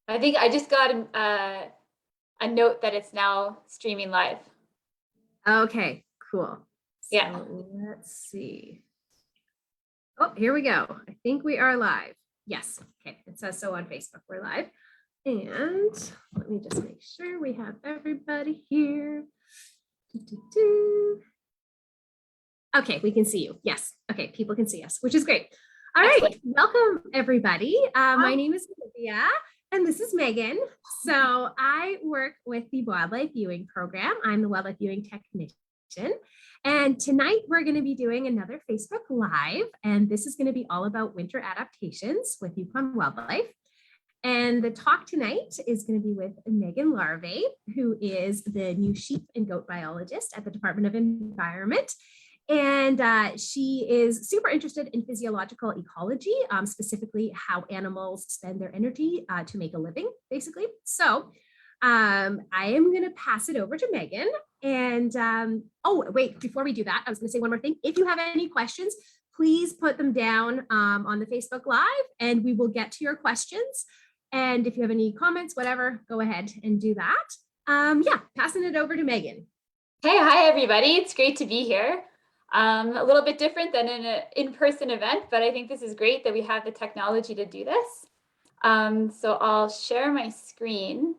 I think I just got a note that it's now streaming live. Okay, cool. Yeah. So let's see. Oh, here we go. I think we are live. Yes. Okay. It says so on Facebook. We're live. And let me just make sure we have everybody here. Okay, we can see you. Yes. Okay, people can see us, which is great. All right. Welcome, everybody. My name is Olivia, and this is Megan. So I work with the Wildlife Viewing Program. I'm the Wildlife Viewing Technician. And tonight we're going to be doing another Facebook Live, and this is going to be all about winter adaptations with Yukon Wildlife. And the talk tonight is going to be with Meghan Larivee, who is the new sheep and goat biologist at the Department of Environment. And she is super interested in physiological ecology, specifically how animals spend their energy to make a living, basically. So I am going to pass it over to Meghan. And oh, wait, before we do that, I was going to say one more thing. If you have any questions, please put them down on the Facebook Live, and we will get to your questions. And if you have any comments, whatever, go ahead and do that. Yeah, passing it over to Meghan. Hey, hi, everybody. It's great to be here. A little bit different than an in-person event, but I think this is great that we have the technology to do this. So I'll share my screen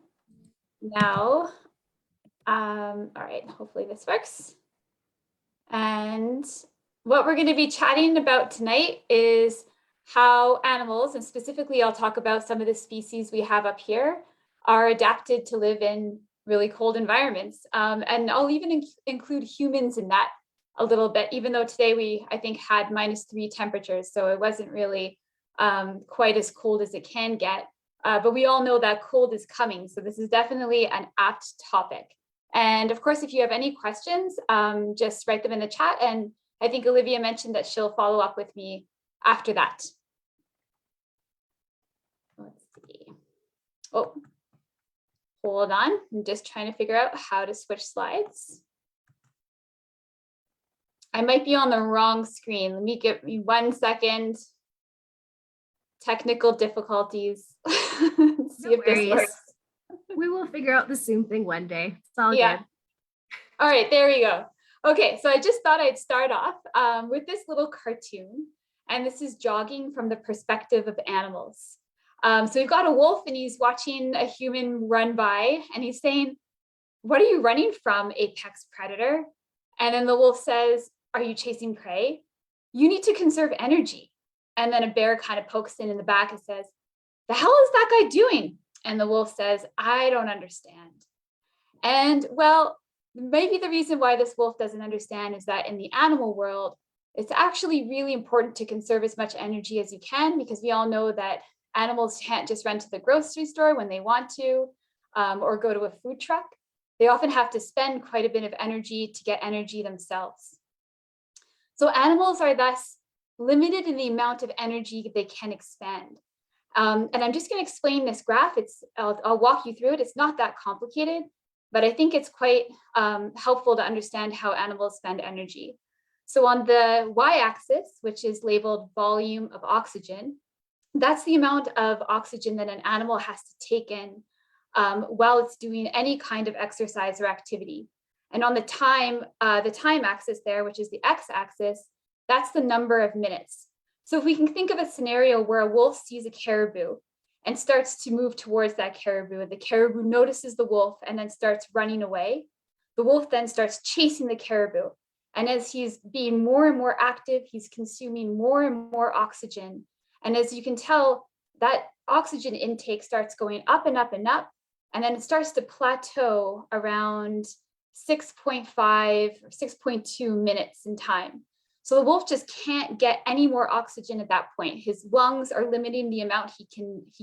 now. All right, hopefully this works. And what we're going to be chatting about tonight is how animals, and specifically I'll talk about some of the species we have up here, are adapted to live in really cold environments. And I'll even include humans in that a little bit, even though today we, I think, had -3 temperatures. So it wasn't really quite as cold as it can get. But we all know that cold is coming. So this is definitely an apt topic. And of course, if you have any questions, just write them in the chat. And I think Olivia mentioned that she'll follow up with me after that. Let's see. Oh, hold on. I'm just trying to figure out how to switch slides. I might be on the wrong screen. Let me give me 1 second. Technical difficulties. See if this works. We will figure out the Zoom thing one day. It's all good. All right, there we go. Okay, so I just thought I'd start off with this little cartoon, and this is jogging from the perspective of animals. So we've got a wolf, and he's watching a human run by, and he's saying, "What are you running from, apex predator?" And then the wolf says, "Are you chasing prey? You need to conserve energy." And then a bear kind of pokes in the back and says, "The hell is that guy doing?" And the wolf says, "I don't understand." And well, maybe the reason why this wolf doesn't understand is that in the animal world, it's actually really important to conserve as much energy as you can, because we all know that animals can't just run to the grocery store when they want to, or go to a food truck. They often have to spend quite a bit of energy to get energy themselves. So animals are thus limited in the amount of energy they can expend. And I'm just going to explain this graph. I'll walk you through it. It's not that complicated, but I think it's quite helpful to understand how animals spend energy. So on the y-axis, which is labeled volume of oxygen, that's the amount of oxygen that an animal has to take in while it's doing any kind of exercise or activity. And on the time axis there, which is the x-axis, that's the number of minutes. So if we can think of a scenario where a wolf sees a caribou and starts to move towards that caribou, and the caribou notices the wolf and then starts running away, the wolf then starts chasing the caribou. And as he's being more and more active, he's consuming more and more oxygen. And as you can tell, that oxygen intake starts going up and up and up, and then it starts to plateau around 6.5 or 6.2 minutes in time. So the wolf just can't get any more oxygen at that point. His lungs are limiting the amount he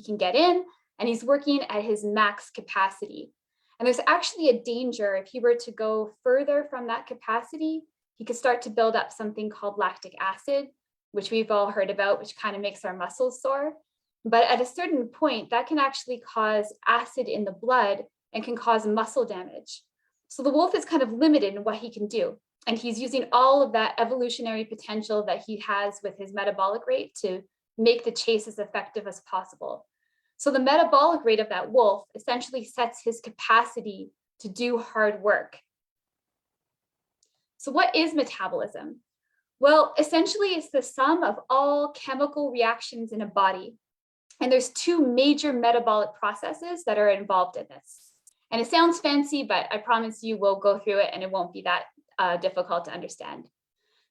can get in, and he's working at his max capacity. And there's actually a danger if he were to go further from that capacity, he could start to build up something called lactic acid, which we've all heard about, which kind of makes our muscles sore. But at a certain point, that can actually cause acid in the blood and can cause muscle damage. So the wolf is kind of limited in what he can do. And he's using all of that evolutionary potential that he has with his metabolic rate to make the chase as effective as possible. So the metabolic rate of that wolf essentially sets his capacity to do hard work. So what is metabolism? Well, essentially it's the sum of all chemical reactions in a body. And there's two major metabolic processes that are involved in this. And it sounds fancy, but I promise you we'll go through it and it won't be that difficult to understand.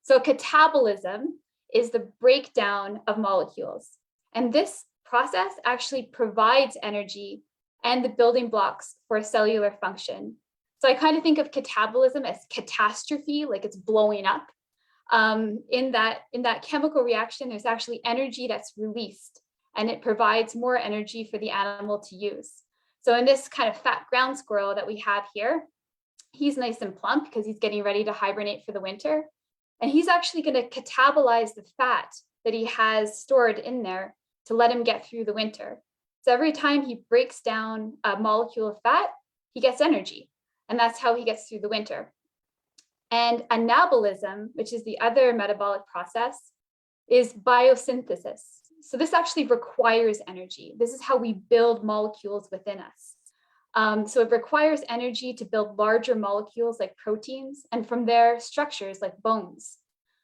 So catabolism is the breakdown of molecules. And this process actually provides energy and the building blocks for cellular function. So I kind of think of catabolism as catastrophe, like it's blowing up. In that chemical reaction, there's actually energy that's released, and it provides more energy for the animal to use. So in this kind of fat ground squirrel that we have here, he's nice and plump because he's getting ready to hibernate for the winter. And he's actually going to catabolize the fat that he has stored in there to let him get through the winter. So every time he breaks down a molecule of fat, he gets energy. And that's how he gets through the winter. And anabolism, which is the other metabolic process, is biosynthesis. So this actually requires energy. This is how we build molecules within us. So it requires energy to build larger molecules like proteins, and from there, structures like bones.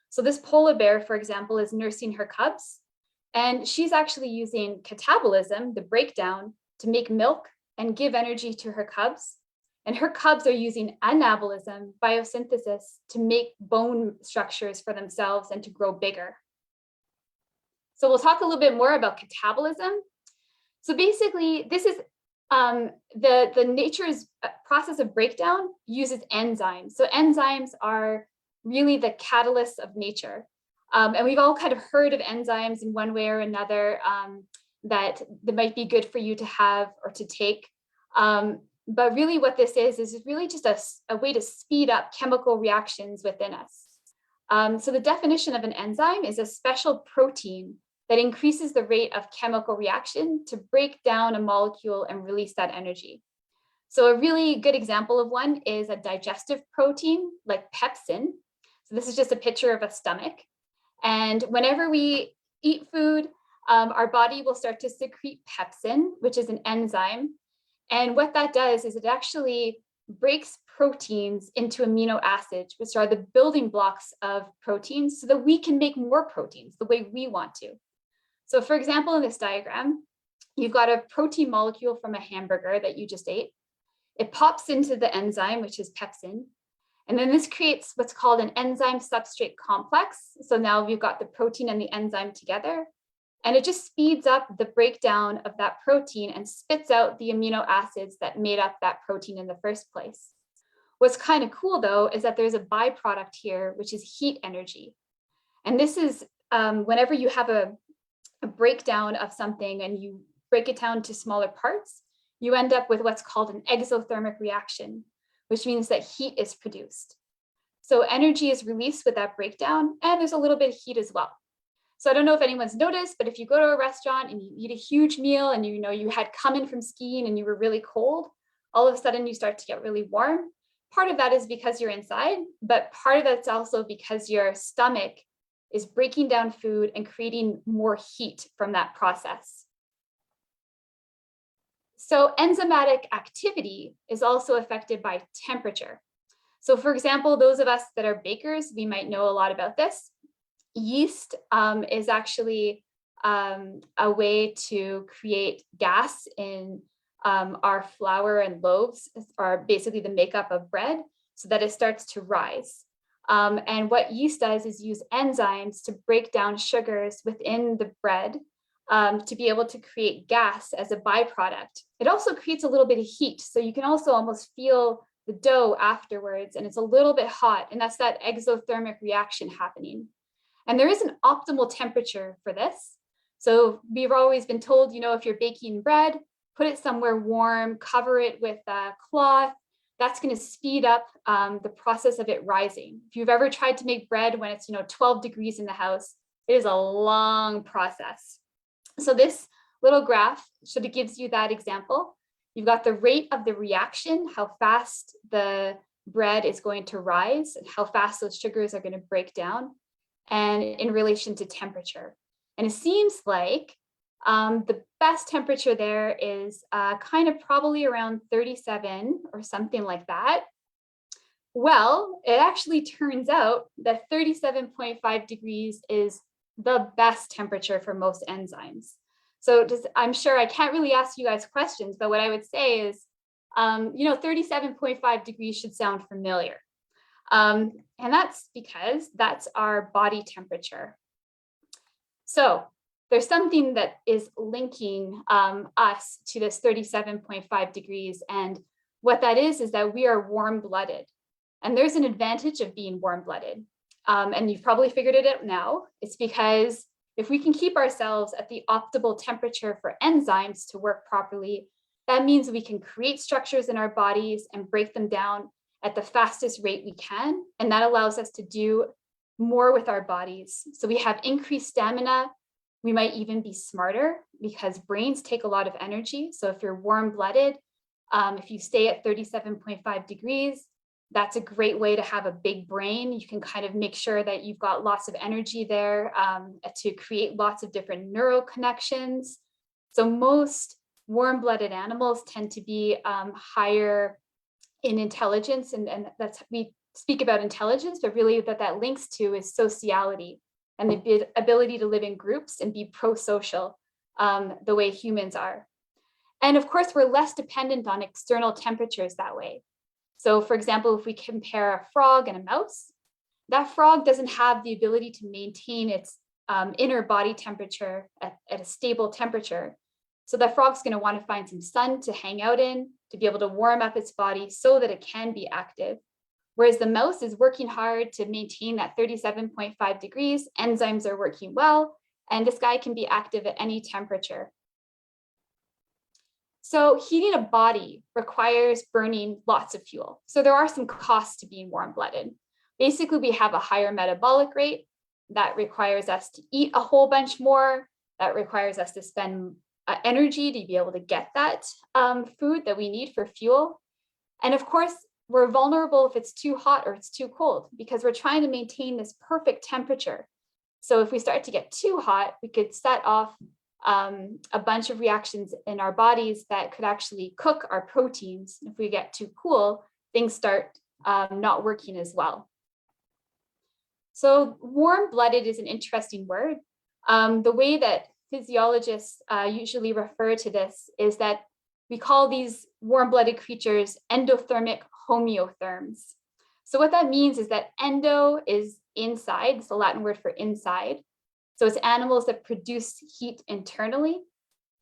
So this polar bear, for example, is nursing her cubs, and she's actually using catabolism, the breakdown, to make milk and give energy to her cubs. And her cubs are using anabolism, biosynthesis, to make bone structures for themselves and to grow bigger. So we'll talk a little bit more about catabolism. So basically, this is the nature's process of breakdown uses enzymes. So enzymes are really the catalysts of nature. And we've all kind of heard of enzymes in one way or another that might be good for you to have or to take. But really what this is really just a way to speed up chemical reactions within us. So the definition of an enzyme is a special protein that increases the rate of chemical reaction to break down a molecule and release that energy. So a really good example of one is a digestive protein like pepsin. So this is just a picture of a stomach. And whenever we eat food, our body will start to secrete pepsin, which is an enzyme. And what that does is it actually breaks proteins into amino acids, which are the building blocks of proteins, so that we can make more proteins the way we want to. So for example, in this diagram, you've got a protein molecule from a hamburger that you just ate. It pops into the enzyme, which is pepsin. And then this creates what's called an enzyme substrate complex. So now we've got the protein and the enzyme together. And it just speeds up the breakdown of that protein and spits out the amino acids that made up that protein in the first place. What's kind of cool though, is that there's a byproduct here, which is heat energy. And this is whenever you have a breakdown of something and you break it down to smaller parts, you end up with what's called an exothermic reaction, which means that heat is produced. So energy is released with that breakdown, and there's a little bit of heat as well. So I don't know if anyone's noticed, but if you go to a restaurant and you eat a huge meal and you had come in from skiing and you were really cold, all of a sudden you start to get really warm. Part of that is because you're inside, but part of that's also because your stomach is breaking down food and creating more heat from that process. So enzymatic activity is also affected by temperature. So for example, those of us that are bakers, we might know a lot about this. Yeast is actually a way to create gas in our flour and loaves, are basically the makeup of bread, so that it starts to rise. And what yeast does is use enzymes to break down sugars within the bread to be able to create gas as a byproduct. It also creates a little bit of heat, so you can also almost feel the dough afterwards, and it's a little bit hot, and that's that exothermic reaction happening. And there is an optimal temperature for this. So we've always been told, if you're baking bread, put it somewhere warm, cover it with a cloth. That's going to speed up the process of it rising. If you've ever tried to make bread when it's 12 degrees in the house, it is a long process. So this little graph sort of gives you that example. You've got the rate of the reaction, how fast the bread is going to rise, and how fast those sugars are going to break down, and in relation to temperature. And it seems like The best temperature there is kind of probably around 37 or something like that. Well, it actually turns out that 37.5 degrees is the best temperature for most enzymes. So I'm sure I can't really ask you guys questions, but what I would say is, 37.5 degrees should sound familiar. And that's because that's our body temperature. So there's something that is linking us to this 37.5 degrees. And what that is that we are warm-blooded. And there's an advantage of being warm-blooded. And you've probably figured it out now. It's because if we can keep ourselves at the optimal temperature for enzymes to work properly, that means we can create structures in our bodies and break them down at the fastest rate we can. And that allows us to do more with our bodies. So we have increased stamina. We might even be smarter because brains take a lot of energy. So if you're warm-blooded, if you stay at 37.5 degrees, that's a great way to have a big brain. You can kind of make sure that you've got lots of energy there to create lots of different neural connections. So most warm-blooded animals tend to be higher in intelligence, and that's, we speak about intelligence, but really that links to is sociality and the ability to live in groups and be pro-social the way humans are. And of course, we're less dependent on external temperatures that way. So for example, if we compare a frog and a mouse, that frog doesn't have the ability to maintain its inner body temperature at a stable temperature. So that frog's going to want to find some sun to hang out in, to be able to warm up its body so that it can be active. Whereas the mouse is working hard to maintain that 37.5 degrees, enzymes are working well, and this guy can be active at any temperature. So heating a body requires burning lots of fuel. So there are some costs to being warm-blooded. Basically, we have a higher metabolic rate that requires us to eat a whole bunch more, that requires us to spend energy to be able to get that food that we need for fuel. And of course, we're vulnerable if it's too hot or it's too cold because we're trying to maintain this perfect temperature. So if we start to get too hot, we could set off a bunch of reactions in our bodies that could actually cook our proteins. If we get too cool, things start not working as well. So warm-blooded is an interesting word. The way that physiologists usually refer to this is that we call these warm-blooded creatures endothermic homeotherms. So what that means is that endo is inside, it's the Latin word for inside. So it's animals that produce heat internally.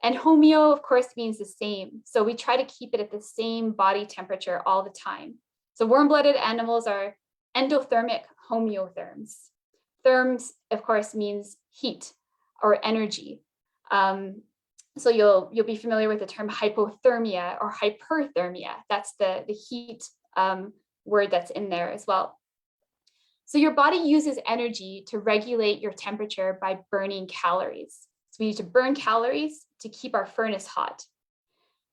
And homeo, of course, means the same. So we try to keep it at the same body temperature all the time. So warm-blooded animals are endothermic homeotherms. Therms, of course, means heat or energy. So you'll be familiar with the term hypothermia or hyperthermia. That's the heat word that's in there as well. So your body uses energy to regulate your temperature by burning calories. So we need to burn calories to keep our furnace hot.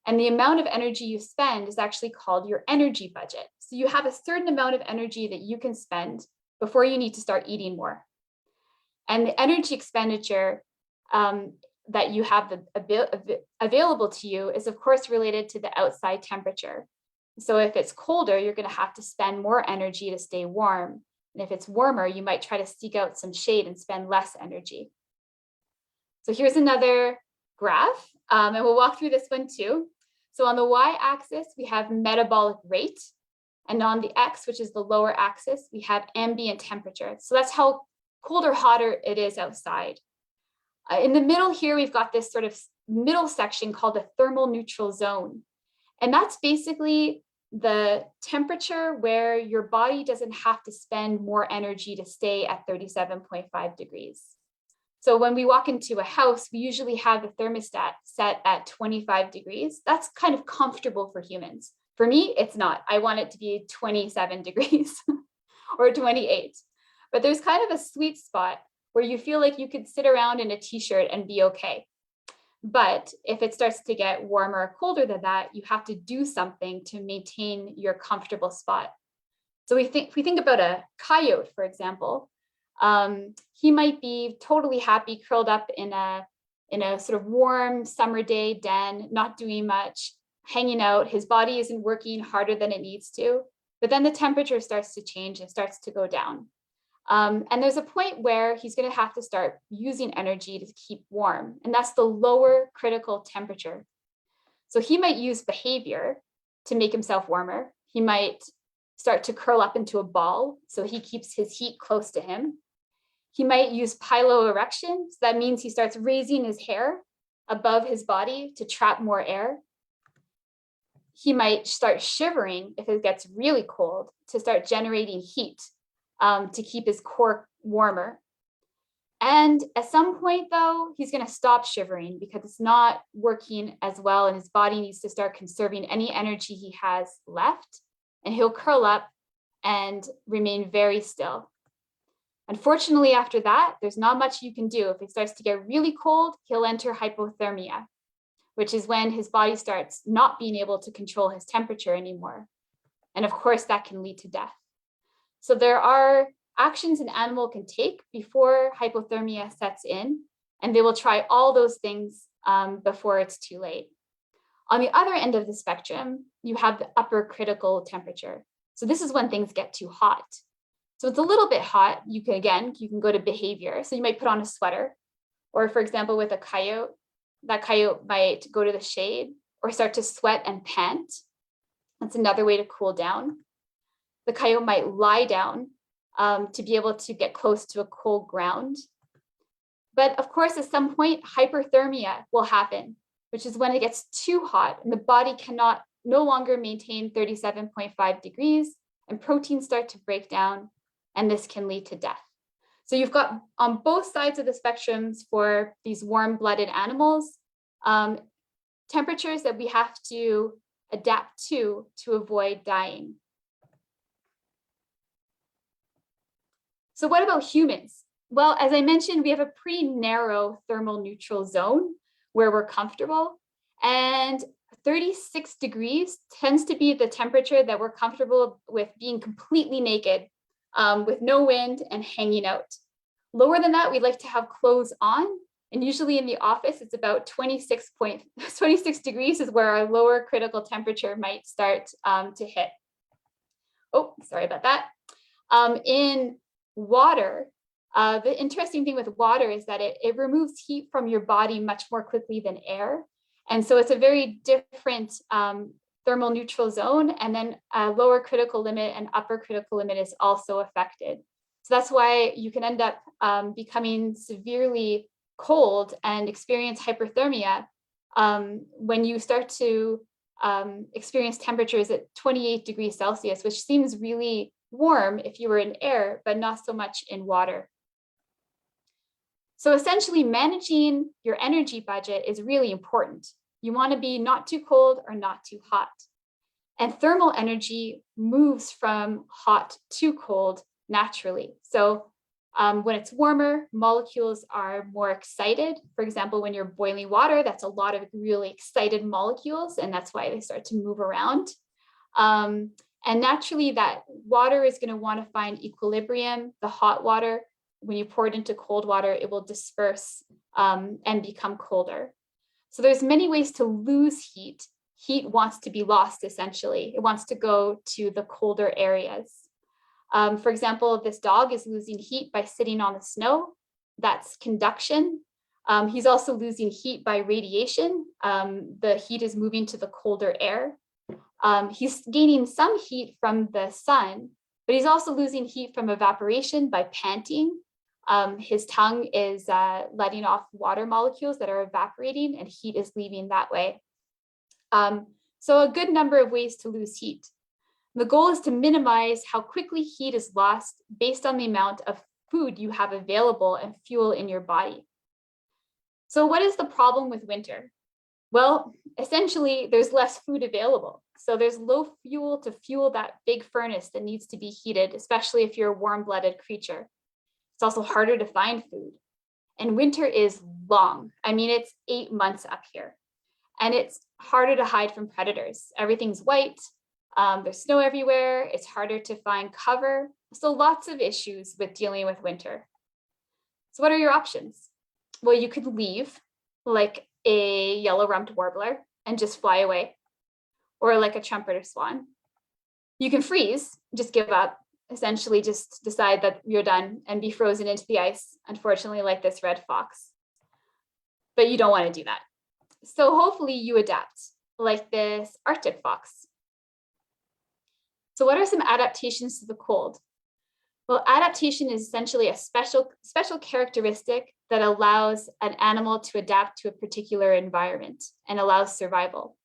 And the amount of energy you spend is actually called your energy budget. So you have a certain amount of energy that you can spend before you need to start eating more. And the energy expenditure that you have available to you is of course related to the outside temperature. So if it's colder, you're going to have to spend more energy to stay warm. And if it's warmer, you might try to seek out some shade and spend less energy. So here's another graph, and we'll walk through this one too. So on the y-axis, we have metabolic rate. And on the x, which is the lower axis, we have ambient temperature. So that's how cold or hotter it is outside. In the middle here, we've got this sort of middle section called the thermal neutral zone. And that's basically the temperature where your body doesn't have to spend more energy to stay at 37.5 degrees. So when we walk into a house, we usually have the thermostat set at 25 degrees. That's kind of comfortable for humans. For me, it's not. I want it to be 27 degrees or 28. But there's kind of a sweet spot where you feel like you could sit around in a t-shirt and be okay. But if it starts to get warmer or colder than that, you have to do something to maintain your comfortable spot. So we think about a coyote, for example. He might be totally happy curled up in a in a sort of warm summer day den, not doing much, hanging out. His body isn't working harder than it needs to, but then the temperature starts to change and starts to go down. And there's a point where he's going to have to start using energy to keep warm, and that's the lower critical temperature. So he might use behavior to make himself warmer. He might start to curl up into a ball so he keeps his heat close to him. He might use piloerection. So that means he starts raising his hair above his body to trap more air. He might start shivering if it gets really cold to start generating heat to keep his core warmer. And at some point, though, he's going to stop shivering because it's not working as well, and his body needs to start conserving any energy he has left, and he'll curl up and remain very still. Unfortunately, after that, there's not much you can do. If it starts to get really cold, he'll enter hypothermia, which is when his body starts not being able to control his temperature anymore. And of course, that can lead to death. So there are actions an animal can take before hypothermia sets in, and they will try all those things before it's too late. On the other end of the spectrum, you have the upper critical temperature. So this is when things get too hot. So it's a little bit hot. You can go to behavior. So you might put on a sweater, or for example, with a coyote, that coyote might go to the shade or start to sweat and pant. That's another way to cool down. The coyote might lie down to be able to get close to a cold ground. But of course, at some point, hyperthermia will happen, which is when it gets too hot and the body cannot no longer maintain 37.5 degrees, and proteins start to break down, and this can lead to death. So you've got on both sides of the spectrums for these warm-blooded animals, temperatures that we have to adapt to avoid dying. So what about humans? Well, as I mentioned, we have a pretty narrow thermal neutral zone where we're comfortable, and 36 degrees tends to be the temperature that we're comfortable with being completely naked, with no wind and hanging out. Lower than that, we'd like to have clothes on, and usually in the office, it's about 26 degrees is where our lower critical temperature might start to hit. Oh, sorry about that. In water, the interesting thing with water is that it removes heat from your body much more quickly than air. And so it's a very different thermal neutral zone, and then a lower critical limit and upper critical limit is also affected. So that's why you can end up becoming severely cold and experience hyperthermia when you start to experience temperatures at 28 degrees Celsius, which seems really warm if you were in air, but not so much in water. So essentially, managing your energy budget is really important. You want to be not too cold or not too hot. And thermal energy moves from hot to cold naturally. So when it's warmer, molecules are more excited. For example, when you're boiling water, that's a lot of really excited molecules, and that's why they start to move around. And naturally, that water is going to want to find equilibrium. The hot water, when you pour it into cold water, it will disperse and become colder. So there's many ways to lose heat. Heat wants to be lost, essentially. It wants to go to the colder areas. For example, this dog is losing heat by sitting on the snow. That's conduction. He's also losing heat by radiation. The heat is moving to the colder air. He's gaining some heat from the sun, but he's also losing heat from evaporation by panting. His tongue is letting off water molecules that are evaporating, and heat is leaving that way. So a good number of ways to lose heat. The goal is to minimize how quickly heat is lost based on the amount of food you have available and fuel in your body. So what is the problem with winter? Well, essentially, there's less food available. So there's low fuel to fuel that big furnace that needs to be heated, especially if you're a warm-blooded creature. It's also harder to find food. And winter is long. I mean, it's 8 months up here. And it's harder to hide from predators. Everything's white. There's snow everywhere. It's harder to find cover. So lots of issues with dealing with winter. So what are your options? Well, you could leave. like a yellow-rumped warbler, and just fly away, or like a trumpeter swan. You can freeze, just give up, essentially just decide that you're done and be frozen into the ice, unfortunately, like this red fox. But you don't want to do that. So hopefully you adapt, like this Arctic fox. So what are some adaptations to the cold? Well, adaptation is essentially a special characteristic that allows an animal to adapt to a particular environment and allows survival.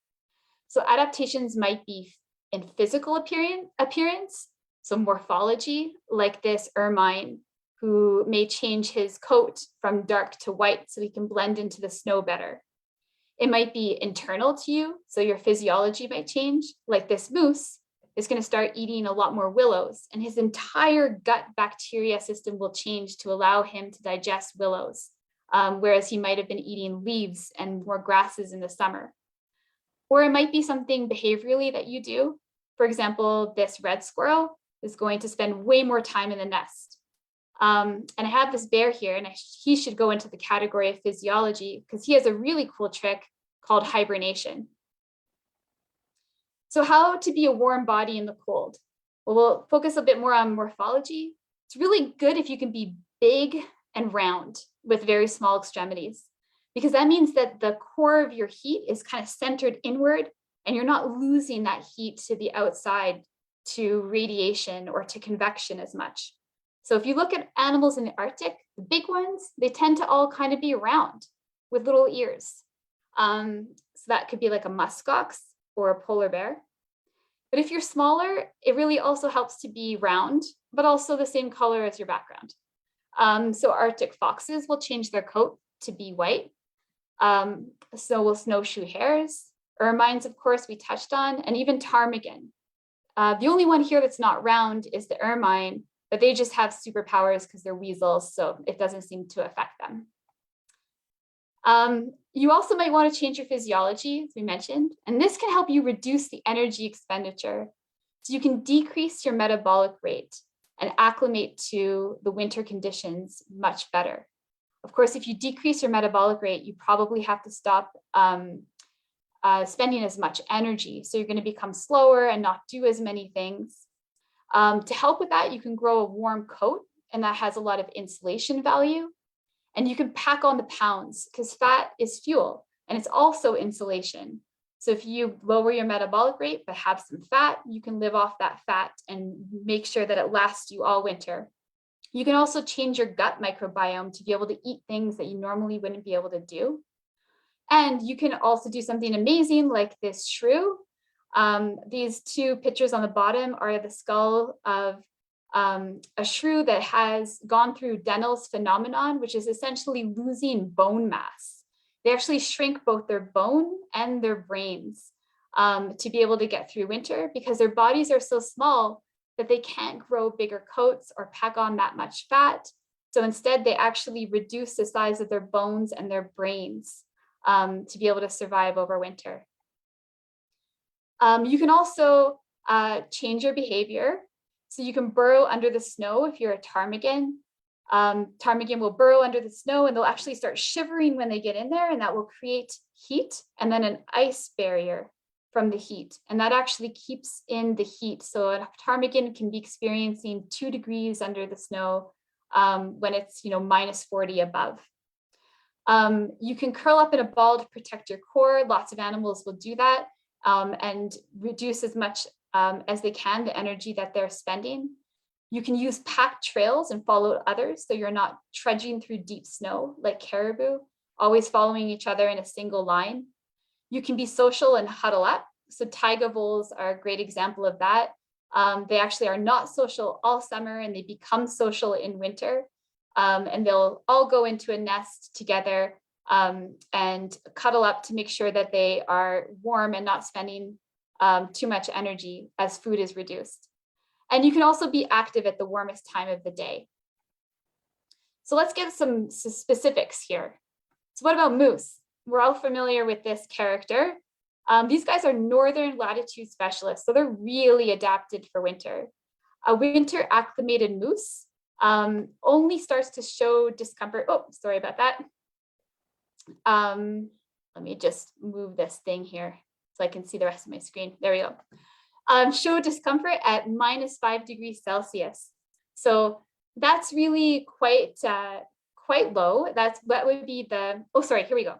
So adaptations might be in physical appearance, so morphology, like this ermine, who may change his coat from dark to white so he can blend into the snow better. It might be internal to you, so your physiology might change, like this moose is going to start eating a lot more willows, and his entire gut bacteria system will change to allow him to digest willows, whereas he might have been eating leaves and more grasses in the summer. Or it might be something behaviorally that you do. For example, this red squirrel is going to spend way more time in the nest. And I have this bear here, and he should go into the category of physiology because he has a really cool trick called hibernation. So how to be a warm body in the cold? Well, we'll focus a bit more on morphology. It's really good if you can be big and round with very small extremities, because that means that the core of your heat is kind of centered inward and you're not losing that heat to the outside to radiation or to convection as much. So if you look at animals in the Arctic, the big ones, they tend to all kind of be round with little ears. So that could be like a muskox or a polar bear. But if you're smaller, it really also helps to be round, but also the same color as your background. So Arctic foxes will change their coat to be white. So will snowshoe hares. Ermines, of course, we touched on, and even ptarmigan. The only one here that's not round is the ermine, but they just have superpowers because they're weasels, so it doesn't seem to affect them. You also might want to change your physiology, as we mentioned, and this can help you reduce the energy expenditure. So you can decrease your metabolic rate and acclimate to the winter conditions much better. Of course, if you decrease your metabolic rate, you probably have to stop spending as much energy. So you're going to become slower and not do as many things. To help with that, you can grow a warm coat, and that has a lot of insulation value. And you can pack on the pounds because fat is fuel and it's also insulation. So if you lower your metabolic rate but have some fat, you can live off that fat and make sure that it lasts you all winter. You can also change your gut microbiome to be able to eat things that you normally wouldn't be able to do. And you can also do something amazing like this shrew. These two pictures on the bottom are the skull of a shrew that has gone through Denel's phenomenon, which is essentially losing bone mass. They actually shrink both their bone and their brains to be able to get through winter because their bodies are so small that they can't grow bigger coats or pack on that much fat. So instead, they actually reduce the size of their bones and their brains to be able to survive over winter. You can also change your behavior. So you can burrow under the snow if you're a ptarmigan. Ptarmigan will burrow under the snow and they'll actually start shivering when they get in there, and that will create heat and then an ice barrier from the heat. And that actually keeps in the heat. So a ptarmigan can be experiencing 2 degrees under the snow when it's minus 40 above. You can curl up in a ball to protect your core. Lots of animals will do that and reduce as much as they can the energy that they're spending. You can use packed trails and follow others, so you're not trudging through deep snow like caribou, always following each other in a single line. You can be social and huddle up. So taiga voles are a great example of that. They actually are not social all summer and they become social in winter. And they'll all go into a nest together and cuddle up to make sure that they are warm and not spending too much energy as food is reduced. And you can also be active at the warmest time of the day. So let's get some specifics here. So what about moose? We're all familiar with this character. These guys are northern latitude specialists, so they're really adapted for winter. A winter acclimated moose only starts to show discomfort. Oh, sorry about that. Let me just move this thing here so I can see the rest of my screen. There we go. Show discomfort at -5 degrees Celsius. So that's really quite low. That would be the, oh, sorry, here we go.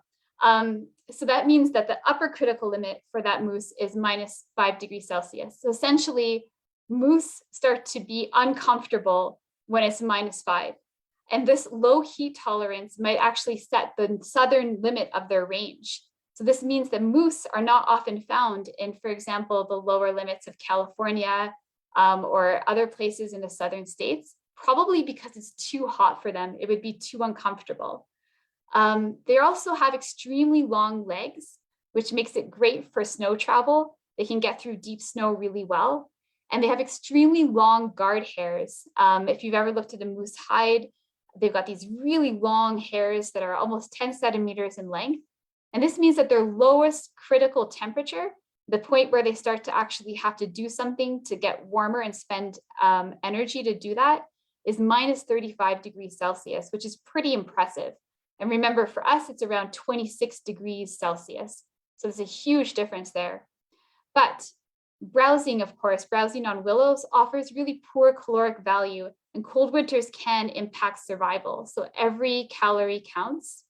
So that means that the upper critical limit for that moose is -5 degrees Celsius. So essentially, moose start to be uncomfortable when it's -5. And this low heat tolerance might actually set the southern limit of their range. So this means that moose are not often found in, for example, the lower limits of California or other places in the southern states, probably because it's too hot for them. It would be too uncomfortable. They also have extremely long legs, which makes it great for snow travel. They can get through deep snow really well. And they have extremely long guard hairs. If you've ever looked at a moose hide, they've got these really long hairs that are almost 10 centimeters in length. And this means that their lowest critical temperature, the point where they start to actually have to do something to get warmer and spend energy to do that, is -35 degrees Celsius, which is pretty impressive. And remember, for us, it's around 26 degrees Celsius. So there's a huge difference there. But browsing, of course, browsing on willows offers really poor caloric value, and cold winters can impact survival. So every calorie counts.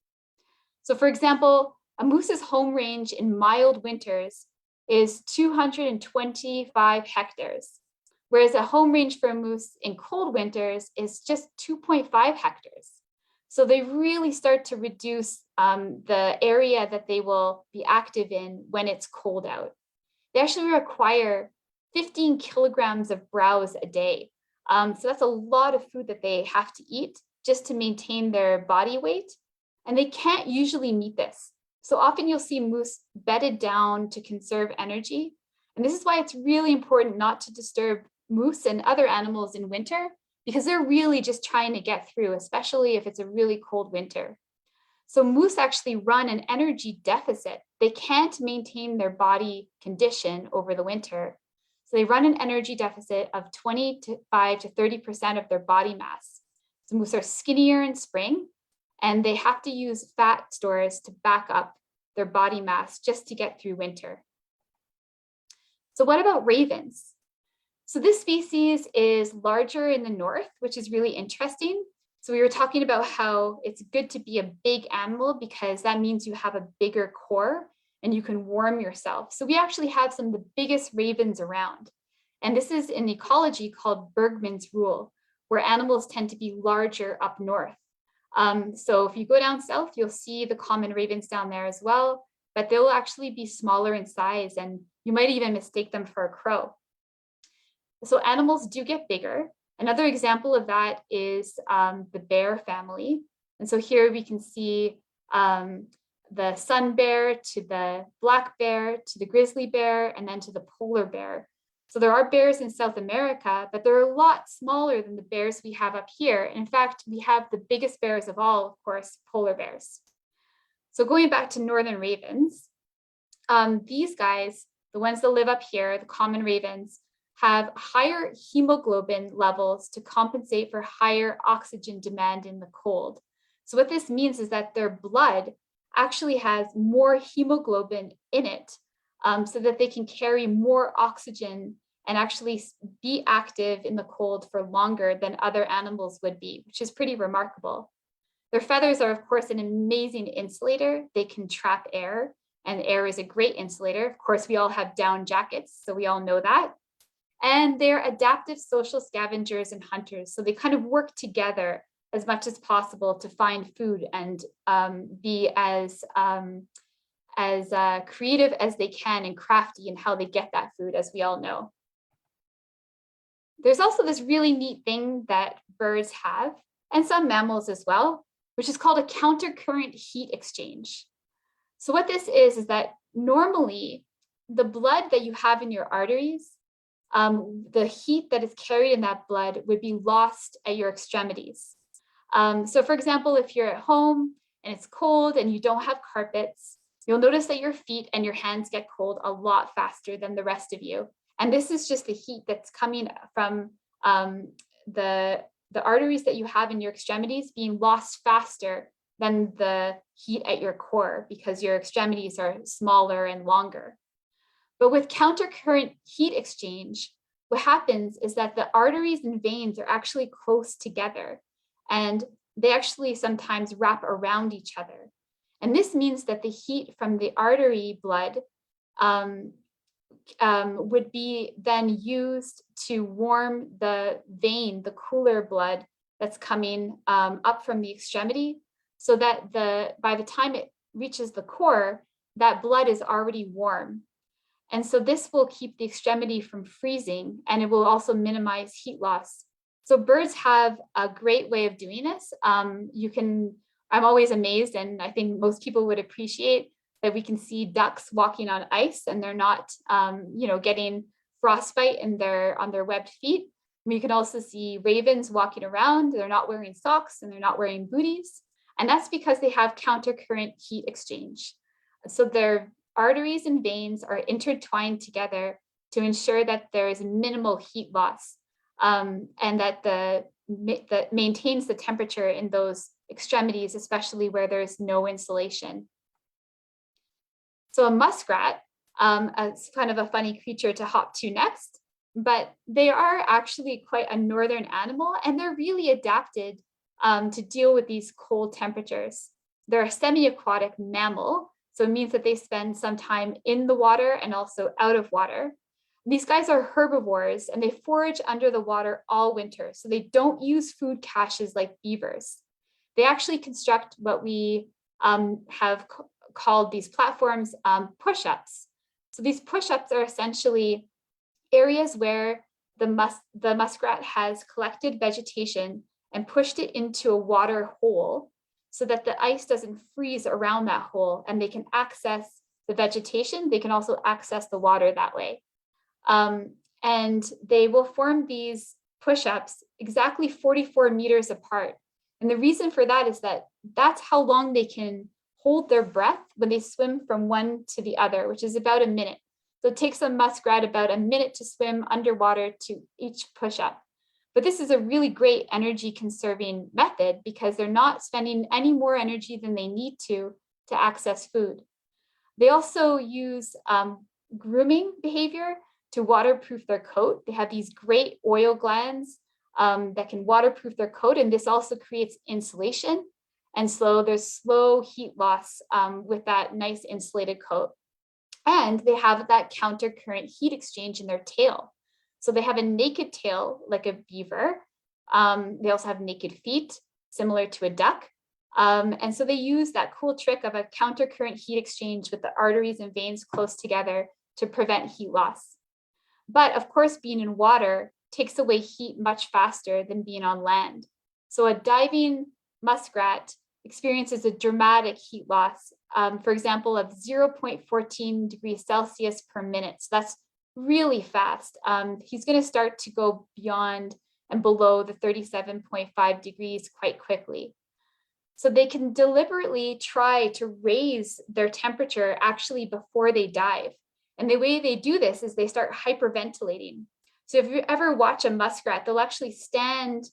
So for example, a moose's home range in mild winters is 225 hectares, whereas a home range for a moose in cold winters is just 2.5 hectares. So they really start to reduce the area that they will be active in when it's cold out. They actually require 15 kilograms of browse a day. So that's a lot of food that they have to eat just to maintain their body weight. And they can't usually meet this. So often you'll see moose bedded down to conserve energy. And this is why it's really important not to disturb moose and other animals in winter, because they're really just trying to get through, especially if it's a really cold winter. So moose actually run an energy deficit. They can't maintain their body condition over the winter. So they run an energy deficit of 25 to 30% of their body mass. So moose are skinnier in spring, and they have to use fat stores to back up their body mass just to get through winter. So what about ravens? So this species is larger in the north, which is really interesting. So we were talking about how it's good to be a big animal because that means you have a bigger core and you can warm yourself. So we actually have some of the biggest ravens around. And this is an ecology called Bergmann's rule, where animals tend to be larger up north. So if you go down south, you'll see the common ravens down there as well, but they'll actually be smaller in size and you might even mistake them for a crow. So animals do get bigger. Another example of that is the bear family. And so here we can see the sun bear to the black bear to the grizzly bear and then to the polar bear. So there are bears in South America, but they're a lot smaller than the bears we have up here. And in fact, we have the biggest bears of all, of course, polar bears. So going back to northern ravens, these guys, the ones that live up here, the common ravens, have higher hemoglobin levels to compensate for higher oxygen demand in the cold. So what this means is that their blood actually has more hemoglobin in it so that they can carry more oxygen and actually be active in the cold for longer than other animals would be, which is pretty remarkable. Their feathers are, of course, an amazing insulator. They can trap air, and air is a great insulator. Of course, we all have down jackets, so we all know that. And they're adaptive social scavengers and hunters. So they kind of work together as much as possible to find food and be as creative as they can and crafty in how they get that food, as we all know. There's also this really neat thing that birds have, and some mammals as well, which is called a countercurrent heat exchange. So what this is that normally the blood that you have in your arteries, the heat that is carried in that blood would be lost at your extremities. So for example, if you're at home and it's cold and you don't have carpets, you'll notice that your feet and your hands get cold a lot faster than the rest of you. And this is just the heat that's coming from the arteries that you have in your extremities being lost faster than the heat at your core because your extremities are smaller and longer. But with countercurrent heat exchange, what happens is that the arteries and veins are actually close together, and they actually sometimes wrap around each other. And this means that the heat from the artery blood would be then used to warm the vein, the cooler blood that's coming up from the extremity, so that by the time it reaches the core, that blood is already warm. And so this will keep the extremity from freezing, and it will also minimize heat loss. So birds have a great way of doing this. I'm always amazed, and I think most people would appreciate that we can see ducks walking on ice and they're not, getting frostbite on their webbed feet. We can also see ravens walking around. They're not wearing socks and they're not wearing booties. And that's because they have countercurrent heat exchange. So their arteries and veins are intertwined together to ensure that there is minimal heat loss, and that maintains the temperature in those extremities, especially where there's no insulation. So a muskrat, is kind of a funny creature to hop to next, but they are actually quite a northern animal, and they're really adapted to deal with these cold temperatures. They're a semi-aquatic mammal, so it means that they spend some time in the water and also out of water. These guys are herbivores, and they forage under the water all winter, so they don't use food caches like beavers. They actually construct what we have called these platforms push-ups. So these push-ups are essentially areas where the muskrat has collected vegetation and pushed it into a water hole so that the ice doesn't freeze around that hole, and they can access the vegetation. They can also access the water that way. And they will form these push-ups exactly 44 meters apart. And the reason for that is that that's how long they can hold their breath when they swim from one to the other, which is about a minute. So it takes a muskrat about a minute to swim underwater to each push-up. But this is a really great energy conserving method because they're not spending any more energy than they need to access food. They also use grooming behavior to waterproof their coat. They have these great oil glands that can waterproof their coat, and this also creates insulation. And so there's slow heat loss with that nice insulated coat. And they have that countercurrent heat exchange in their tail. So they have a naked tail like a beaver. They also have naked feet, similar to a duck. And so they use that cool trick of a countercurrent heat exchange with the arteries and veins close together to prevent heat loss. But of course, being in water takes away heat much faster than being on land. So a diving muskrat experiences a dramatic heat loss, for example, of 0.14 degrees Celsius per minute. So that's really fast. He's going to start to go beyond and below the 37.5 degrees quite quickly. So they can deliberately try to raise their temperature actually before they dive. And the way they do this is they start hyperventilating. So if you ever watch a muskrat, they'll actually stand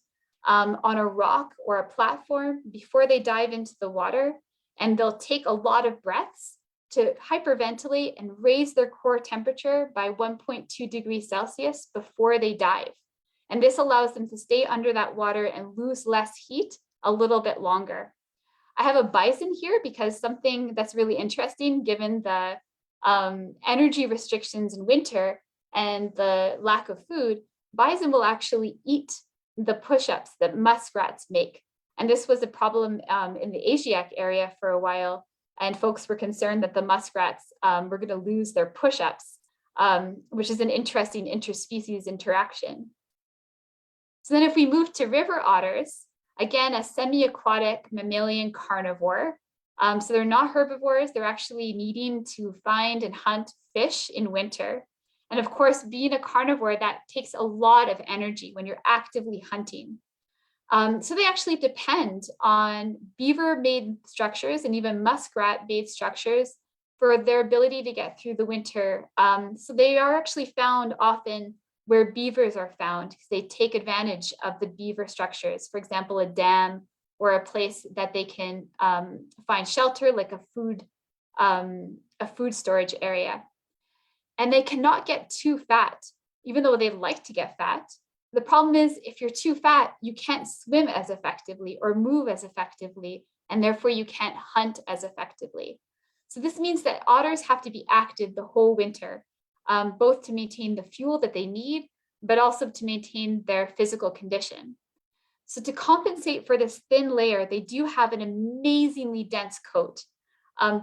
on a rock or a platform before they dive into the water, and they'll take a lot of breaths to hyperventilate and raise their core temperature by 1.2 degrees Celsius before they dive. And this allows them to stay under that water and lose less heat a little bit longer. I have a bison here because something that's really interesting, given the energy restrictions in winter and the lack of food, bison will actually eat the push-ups that muskrats make. And this was a problem in the Asiatic area for a while. And folks were concerned that the muskrats were going to lose their push-ups, which is an interesting interspecies interaction. So then if we move to river otters, again, a semi-aquatic mammalian carnivore. So they're not herbivores. They're actually needing to find and hunt fish in winter. And of course, being a carnivore, that takes a lot of energy when you're actively hunting. So they actually depend on beaver-made structures and even muskrat-made structures for their ability to get through the winter. So they are actually found often where beavers are found because they take advantage of the beaver structures, for example, a dam or a place that they can find shelter, like a food storage area. And they cannot get too fat, even though they'd like to get fat. The problem is if you're too fat, you can't swim as effectively or move as effectively, and therefore you can't hunt as effectively. So this means that otters have to be active the whole winter, both to maintain the fuel that they need, but also to maintain their physical condition. So to compensate for this thin layer, they do have an amazingly dense coat.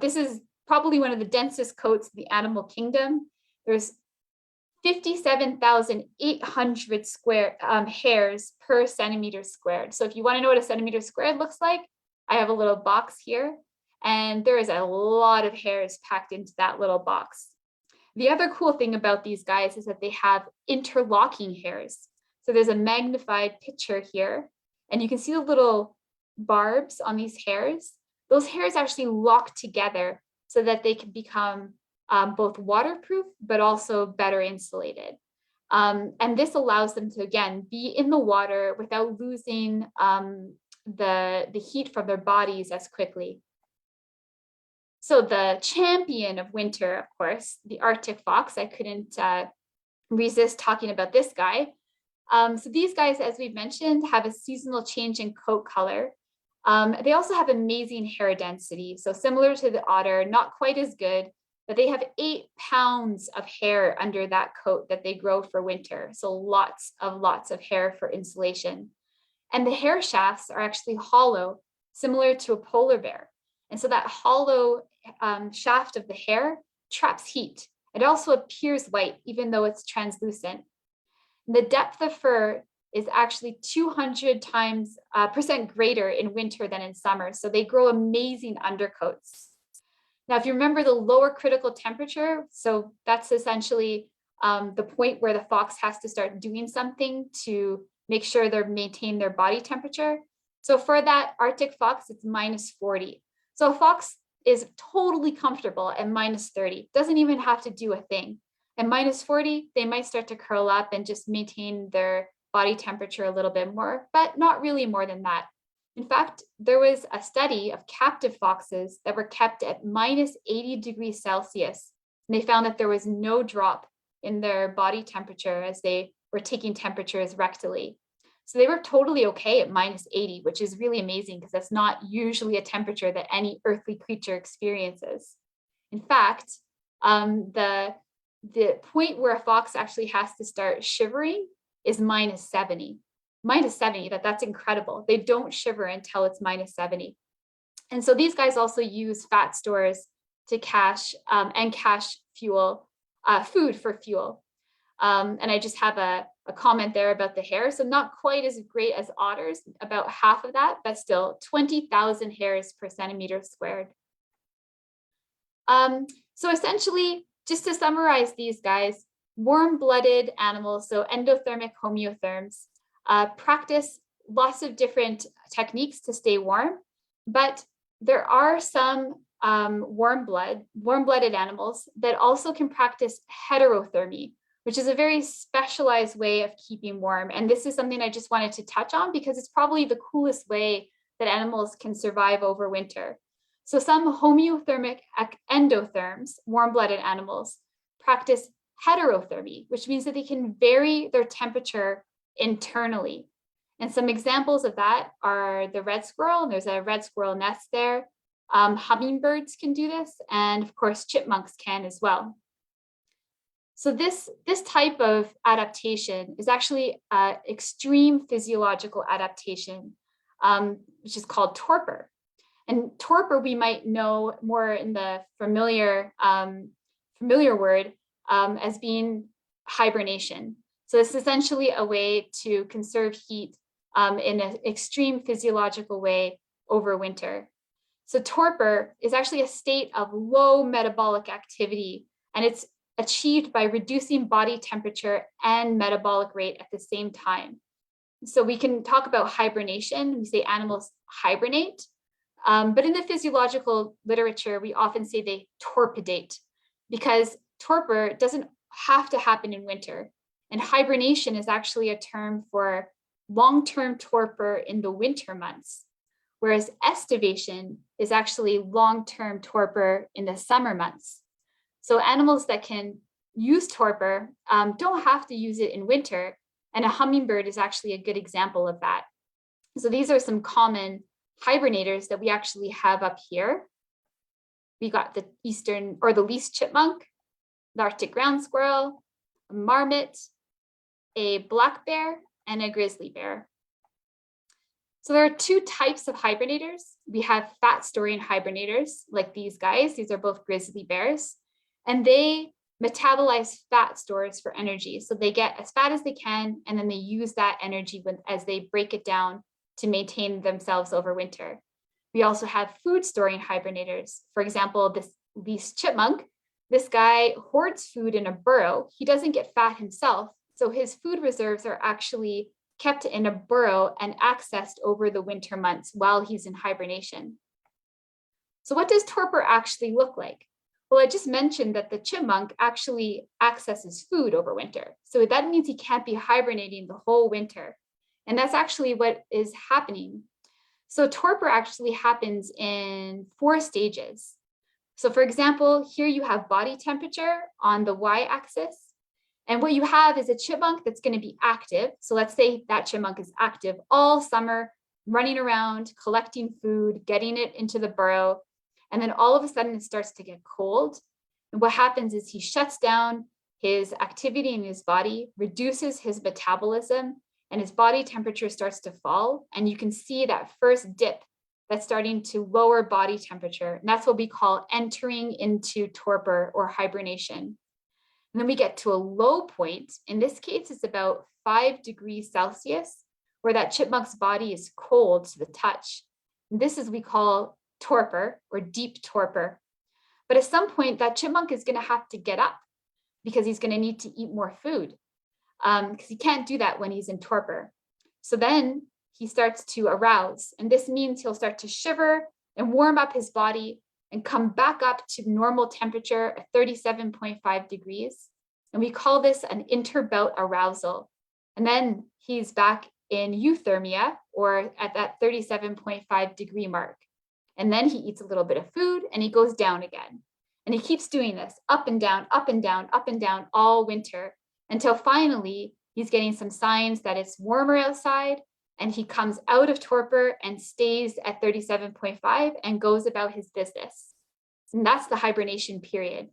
This is probably one of the densest coats in the animal kingdom. There's 57,800 square hairs per centimeter squared. So if you want to know what a centimeter squared looks like, I have a little box here, and there is a lot of hairs packed into that little box. The other cool thing about these guys is that they have interlocking hairs. So there's a magnified picture here, and you can see the little barbs on these hairs. Those hairs actually lock together so that they can become both waterproof, but also better insulated. And this allows them to, again, be in the water without losing the heat from their bodies as quickly. So the champion of winter, of course, the Arctic fox, I couldn't resist talking about this guy. So these guys, as we've mentioned, have a seasonal change in coat color. They also have amazing hair density. So similar to the otter, not quite as good, but they have 8 pounds of hair under that coat that they grow for winter. So lots of hair for insulation. And the hair shafts are actually hollow, similar to a polar bear. And so that hollow shaft of the hair traps heat. It also appears white, even though it's translucent. The depth of fur is actually 200% greater in winter than in summer. So they grow amazing undercoats. Now, if you remember the lower critical temperature, so that's essentially the point where the fox has to start doing something to make sure they maintain their body temperature. So for that Arctic fox, it's -40. So a fox is totally comfortable at -30, doesn't even have to do a thing. At -40, they might start to curl up and just maintain their body temperature a little bit more, but not really more than that. In fact, there was a study of captive foxes that were kept at -80 degrees Celsius, and they found that there was no drop in their body temperature as they were taking temperatures rectally. So they were totally okay at -80, which is really amazing because that's not usually a temperature that any earthly creature experiences. In fact, the point where a fox actually has to start shivering is -70. -70, that's incredible. They don't shiver until it's -70. And so these guys also use fat stores to cache food for fuel. And I just have a comment there about the hair. So not quite as great as otters, about half of that, but still 20,000 hairs per centimeter squared. So essentially, just to summarize these guys, warm-blooded animals, so endothermic homeotherms, practice lots of different techniques to stay warm, but there are some warm-blooded animals that also can practice heterothermy, which is a very specialized way of keeping warm. And this is something I just wanted to touch on because it's probably the coolest way that animals can survive over winter. So some homeothermic endotherms, warm-blooded animals, practice heterothermy, which means that they can vary their temperature internally. And some examples of that are the red squirrel, and there's a red squirrel nest there. Hummingbirds can do this, and of course, chipmunks can as well. So this type of adaptation is actually an extreme physiological adaptation, which is called torpor. And torpor we might know more in the familiar word as being hibernation. So it's essentially a way to conserve heat in an extreme physiological way over winter. So torpor is actually a state of low metabolic activity, and it's achieved by reducing body temperature and metabolic rate at the same time. So we can talk about hibernation. We say animals hibernate, but in the physiological literature, we often say they torpidate because torpor doesn't have to happen in winter. And hibernation is actually a term for long-term torpor in the winter months. whereas estivation is actually long-term torpor in the summer months. So animals that can use torpor don't have to use it in winter, and a hummingbird is actually a good example of that. So these are some common hibernators that we actually have up here. We got the eastern or the least chipmunk, the Arctic ground squirrel, a marmot, a black bear, and a grizzly bear. So there are two types of hibernators. We have fat storing hibernators, like these guys. These are both grizzly bears, and they metabolize fat stores for energy. So they get as fat as they can, and then they use that energy as they break it down to maintain themselves over winter. We also have food storing hibernators. For example, this least chipmunk, this guy hoards food in a burrow. He doesn't get fat himself, so his food reserves are actually kept in a burrow and accessed over the winter months while he's in hibernation. So what does torpor actually look like? Well, I just mentioned that the chipmunk actually accesses food over winter. So that means he can't be hibernating the whole winter. And that's actually what is happening. So torpor actually happens in 4 stages. So for example, here you have body temperature on the y-axis. And what you have is a chipmunk that's going to be active. So let's say that chipmunk is active all summer, running around, collecting food, getting it into the burrow. And then all of a sudden it starts to get cold. And what happens is he shuts down his activity in his body, reduces his metabolism, and his body temperature starts to fall. And you can see that first dip that's starting to lower body temperature. And that's what we call entering into torpor or hibernation. And then we get to a low point. In this case, it's about 5 degrees Celsius, where that chipmunk's body is cold to the touch. And this is we call torpor or deep torpor. But at some point, that chipmunk is going to have to get up because he's going to need to eat more food, because he can't do that when he's in torpor. So then he starts to arouse, and this means he'll start to shiver and warm up his body and come back up to normal temperature at 37.5 degrees. And we call this an interbout arousal. And then he's back in euthermia, or at that 37.5 degree mark. And then he eats a little bit of food and he goes down again. And he keeps doing this up and down, up and down, up and down all winter, until finally he's getting some signs that it's warmer outside, and he comes out of torpor and stays at 37.5 and goes about his business. And that's the hibernation period.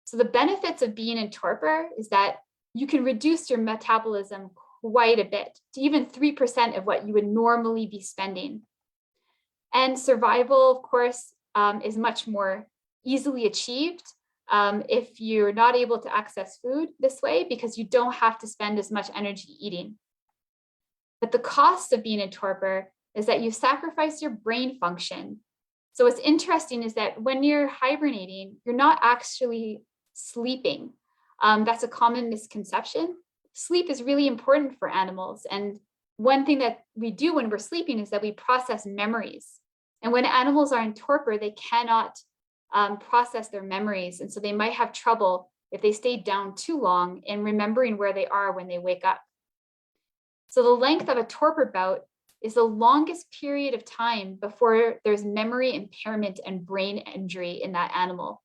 So the benefits of being in torpor is that you can reduce your metabolism quite a bit, to even 3% of what you would normally be spending. And survival, of course, is much more easily achieved if you're not able to access food this way, because you don't have to spend as much energy eating. But the cost of being in torpor is that you sacrifice your brain function. So what's interesting is that when you're hibernating, you're not actually sleeping. That's a common misconception. Sleep is really important for animals. And one thing that we do when we're sleeping is that we process memories. And when animals are in torpor, they cannot process their memories. And so they might have trouble if they stay down too long in remembering where they are when they wake up. So the length of a torpor bout is the longest period of time before there's memory impairment and brain injury in that animal.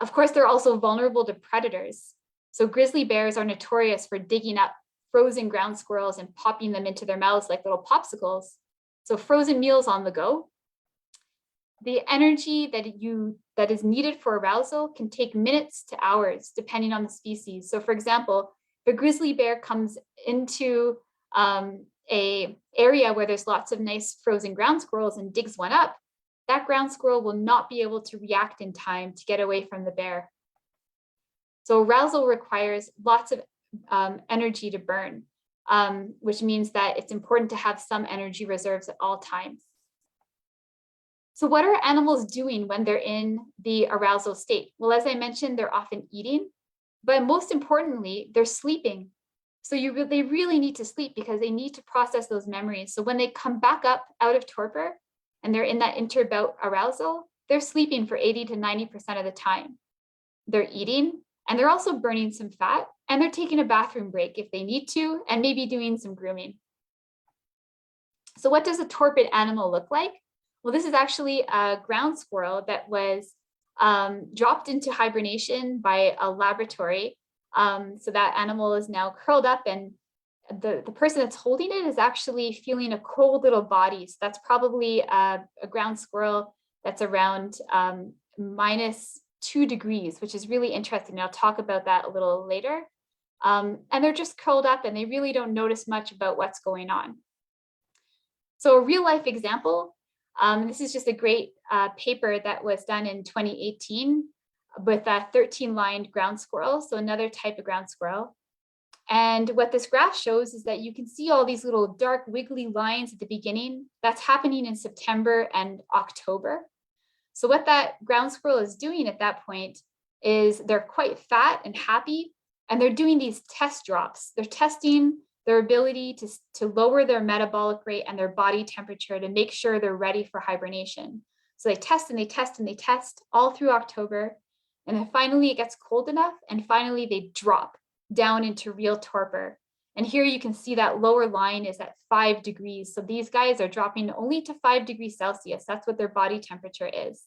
Of course, they're also vulnerable to predators. So grizzly bears are notorious for digging up frozen ground squirrels and popping them into their mouths like little popsicles. So frozen meals on the go. The energy that is needed for arousal can take minutes to hours, depending on the species. So for example, if a grizzly bear comes into a area where there's lots of nice frozen ground squirrels and digs one up, that ground squirrel will not be able to react in time to get away from the bear. So arousal requires lots of energy to burn, which means that it's important to have some energy reserves at all times. So what are animals doing when they're in the arousal state? Well, as I mentioned, they're often eating, but most importantly, they're sleeping. So they really need to sleep because they need to process those memories. So when they come back up out of torpor and they're in that interbout arousal, they're sleeping for 80 to 90% of the time. They're eating, and they're also burning some fat, and they're taking a bathroom break if they need to, and maybe doing some grooming. So what does a torpid animal look like? Well, this is actually a ground squirrel that was dropped into hibernation by a laboratory. So that animal is now curled up, and the person that's holding it is actually feeling a cold little body. So that's probably a ground squirrel that's around -2 degrees, which is really interesting. I'll talk about that a little later. And they're just curled up and they really don't notice much about what's going on. So a real life example, this is just a great paper that was done in 2018 with a 13-lined ground squirrel, so another type of ground squirrel. And what this graph shows is that you can see all these little dark wiggly lines at the beginning. That's happening in September and October. So what that ground squirrel is doing at that point is they're quite fat and happy, and they're doing these test drops. They're testing their ability to lower their metabolic rate and their body temperature to make sure they're ready for hibernation. So they test and they test and they test all through October. And then finally it gets cold enough, and finally they drop down into real torpor. And here you can see that lower line is at 5 degrees. So these guys are dropping only to 5 degrees Celsius. That's what their body temperature is.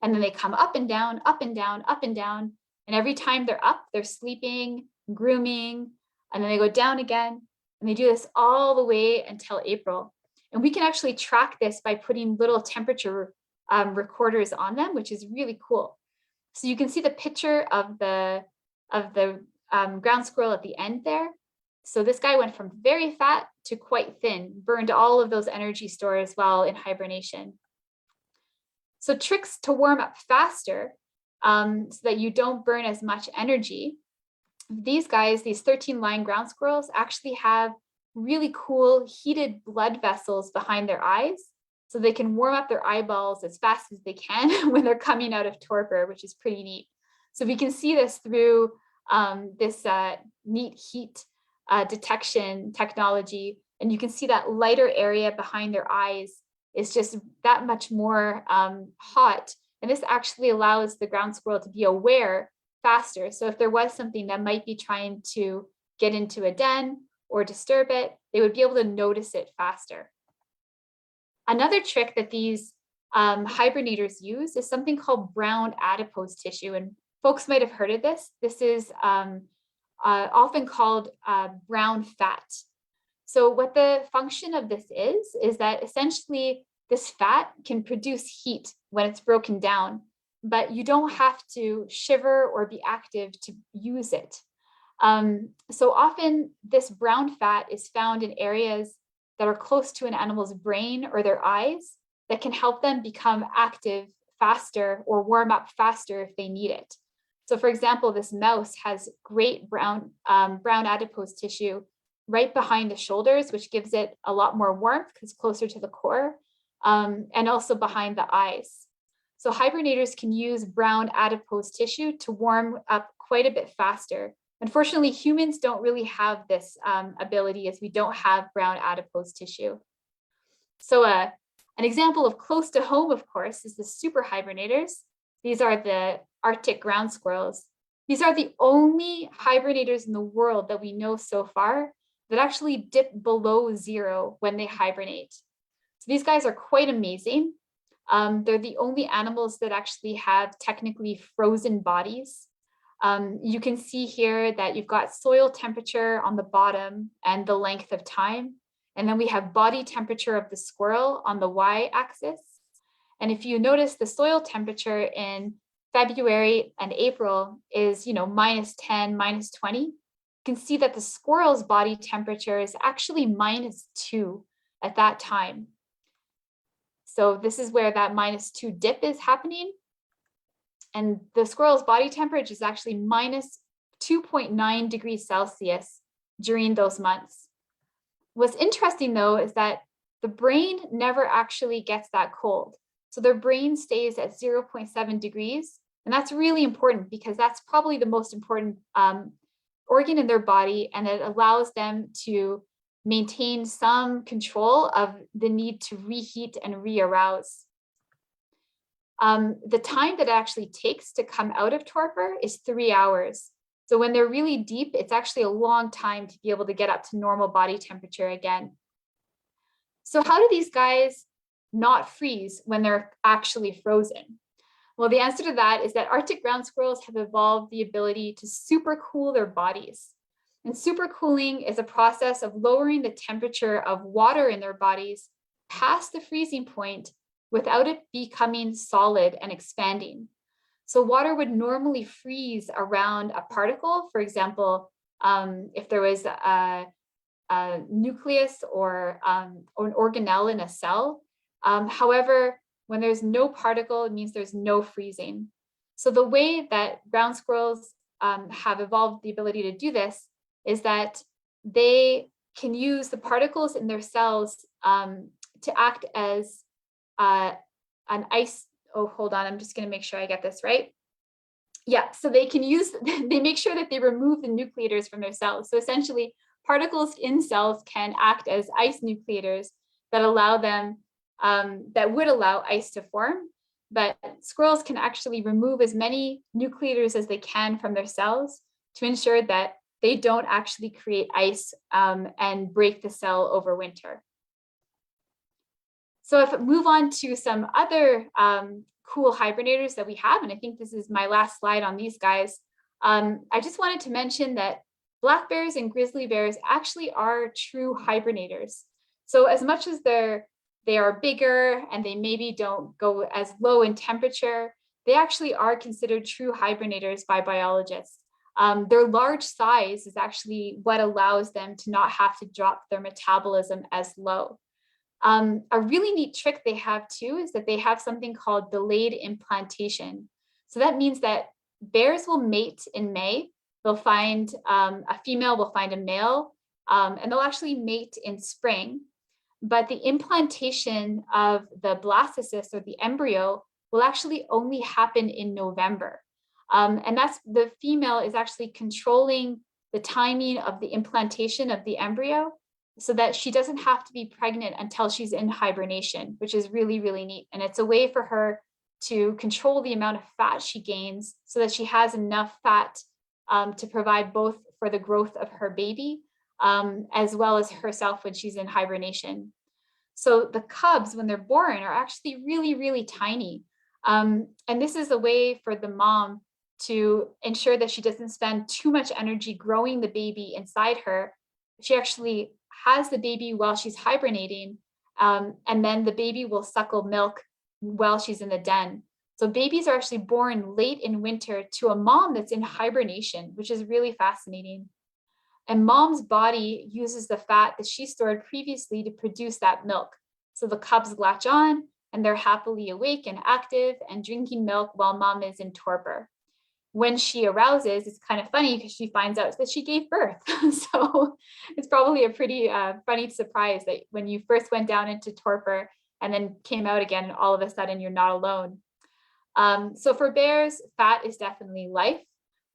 And then they come up and down, up and down, up and down. And every time they're up, they're sleeping, grooming, and then they go down again. And they do this all the way until April. And we can actually track this by putting little temperature recorders on them, which is really cool. So you can see the picture of the ground squirrel at the end there. So this guy went from very fat to quite thin, burned all of those energy stores while in hibernation. So tricks to warm up faster so that you don't burn as much energy. These guys, these 13-line ground squirrels, actually have really cool heated blood vessels behind their eyes, so they can warm up their eyeballs as fast as they can when they're coming out of torpor, which is pretty neat. So we can see this through this neat heat detection technology, and you can see that lighter area behind their eyes is just that much more hot. And this actually allows the ground squirrel to be aware faster. So if there was something that might be trying to get into a den or disturb it, they would be able to notice it faster. Another trick that these hibernators use is something called brown adipose tissue. And folks might have heard of this. This is often called brown fat. So what the function of this is that essentially this fat can produce heat when it's broken down, but you don't have to shiver or be active to use it. So often this brown fat is found in areas that are close to an animal's brain or their eyes that can help them become active faster or warm up faster if they need it. So for example, this mouse has great brown adipose tissue right behind the shoulders, which gives it a lot more warmth because it's closer to the core, and also behind the eyes. So hibernators can use brown adipose tissue to warm up quite a bit faster. Unfortunately, humans don't really have this ability, as we don't have brown adipose tissue. So an example of close to home, of course, is the super hibernators. These are the Arctic ground squirrels. These are the only hibernators in the world that we know so far that actually dip below zero when they hibernate. So these guys are quite amazing. They're the only animals that actually have technically frozen bodies. You can see here that you've got soil temperature on the bottom and the length of time. And then we have body temperature of the squirrel on the y-axis. And if you notice, the soil temperature in February and April is, -10, -20. You can see that the squirrel's body temperature is actually -2 at that time. So this is where that -2 dip is happening. And the squirrel's body temperature is actually -2.9 degrees Celsius during those months. What's interesting though is that the brain never actually gets that cold. So their brain stays at 0.7 degrees. And that's really important because that's probably the most important organ in their body, and it allows them to maintain some control of the need to reheat and re-arouse. The time that it actually takes to come out of torpor is 3 hours. So when they're really deep, it's actually a long time to be able to get up to normal body temperature again. So how do these guys not freeze when they're actually frozen? Well, the answer to that is that Arctic ground squirrels have evolved the ability to supercool their bodies. And supercooling is a process of lowering the temperature of water in their bodies past the freezing point without it becoming solid and expanding. So water would normally freeze around a particle. For example, if there was a nucleus or an organelle in a cell. However, when there's no particle, it means there's no freezing. So the way that ground squirrels have evolved the ability to do this is that they can use the particles in their cells to act as an ice. Oh, hold on. I'm just going to make sure I get this right. Yeah, so they can use, they make sure that they remove the nucleators from their cells. So essentially, particles in cells can act as ice nucleators that allow them, that would allow ice to form. But squirrels can actually remove as many nucleators as they can from their cells to ensure that they don't actually create ice and break the cell over winter. So if we move on to some other cool hibernators that we have, and I think this is my last slide on these guys, I just wanted to mention that black bears and grizzly bears actually are true hibernators. So as much as they are bigger and they maybe don't go as low in temperature, they actually are considered true hibernators by biologists. Their large size is actually what allows them to not have to drop their metabolism as low. A really neat trick they have too is that they have something called delayed implantation. So that means that bears will mate in May. They'll find a female will find a male, and they'll actually mate in spring. But the implantation of the blastocyst or the embryo will actually only happen in November. And that's the female is actually controlling the timing of the implantation of the embryo so that she doesn't have to be pregnant until she's in hibernation, which is really, really neat. And it's a way for her to control the amount of fat she gains so that she has enough fat to provide both for the growth of her baby as well as herself when she's in hibernation. So the cubs, when they're born, are actually really, really tiny. And this is a way for the mom to ensure that she doesn't spend too much energy growing the baby inside her. She actually has the baby while she's hibernating, and then the baby will suckle milk while she's in the den. So babies are actually born late in winter to a mom that's in hibernation, which is really fascinating. And mom's body uses the fat that she stored previously to produce that milk. So the cubs latch on and they're happily awake and active and drinking milk while mom is in torpor. When she arouses, it's kind of funny because she finds out that she gave birth. So it's probably a pretty funny surprise that when you first went down into torpor and then came out again, and all of a sudden you're not alone. So for bears, fat is definitely life.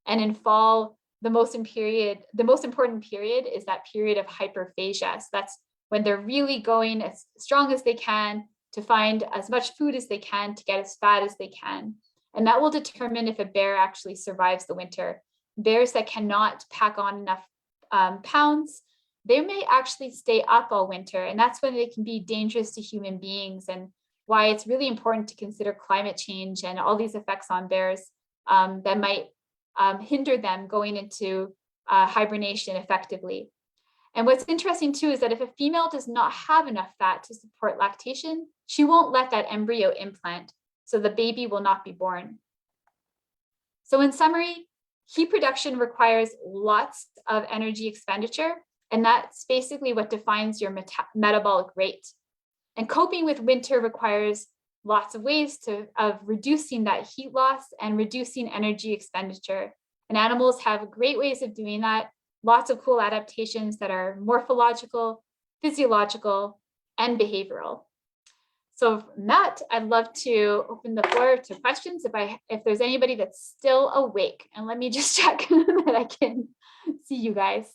And in fall, the most important period is that period of hyperphagia. So that's when they're really going as strong as they can to find as much food as they can to get as fat as they can. And that will determine if a bear actually survives the winter. Bears that cannot pack on enough pounds, they may actually stay up all winter. And that's when they can be dangerous to human beings, and why it's really important to consider climate change and all these effects on bears that might hinder them going into hibernation effectively. And what's interesting too is that if a female does not have enough fat to support lactation, she won't let that embryo implant. So the baby will not be born. So in summary, heat production requires lots of energy expenditure, and that's basically what defines your metabolic rate. And coping with winter requires lots of ways of reducing that heat loss and reducing energy expenditure. And animals have great ways of doing that. Lots of cool adaptations that are morphological, physiological, and behavioral. So from that, I'd love to open the floor to questions if there's anybody that's still awake. And let me just check that I can see you guys.